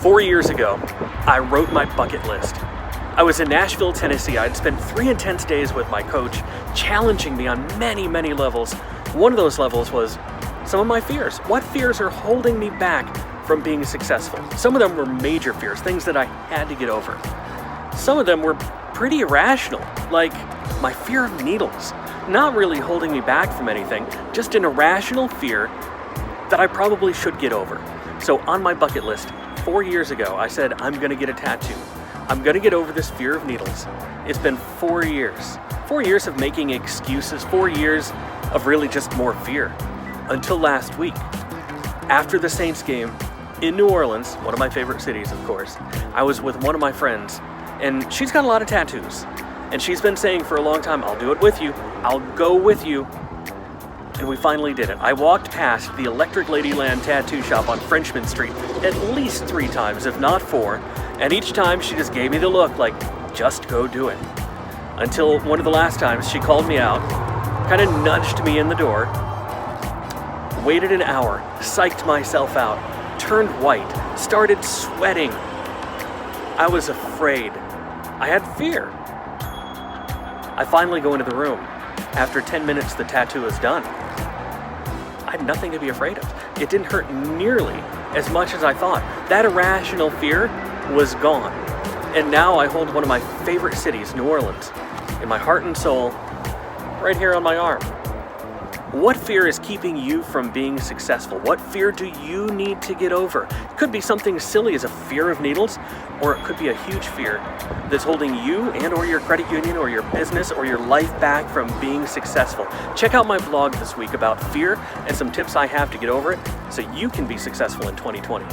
4 years ago, I wrote my bucket list. I was in Nashville, Tennessee. I'd spent 3 intense days with my coach, challenging me on many, many levels. One of those levels was some of my fears. What fears are holding me back from being successful? Some of them were major fears, things that I had to get over. Some of them were pretty irrational, like my fear of needles. Not really holding me back from anything, just an irrational fear that I probably should get over. So on my bucket list, 4 years ago, I said, I'm gonna get a tattoo. I'm gonna get over this fear of needles. It's been 4 years. 4 years of making excuses, 4 years of really just more fear. Until last week, after the Saints game in New Orleans, one of my favorite cities, of course, I was with one of my friends, and she's got a lot of tattoos. And she's been saying for a long time, I'll do it with you, I'll go with you. And we finally did it. I walked past the Electric Ladyland tattoo shop on Frenchman Street at least 3 times, if not 4, and each time she just gave me the look like, just go do it. Until one of the last times she called me out, kind of nudged me in the door, waited an hour, psyched myself out, turned white, started sweating. I was afraid. I had fear. I finally go into the room. After 10 minutes, the tattoo is done. I had nothing to be afraid of. It didn't hurt nearly as much as I thought. That irrational fear was gone. And now I hold one of my favorite cities, New Orleans, in my heart and soul, right here on my arm. What fear is keeping you from being successful? What fear do you need to get over? It could be something silly as a fear of needles, or it could be a huge fear that's holding you and or your credit union or your business or your life back from being successful. Check out my blog this week about fear and some tips I have to get over it so you can be successful in 2020.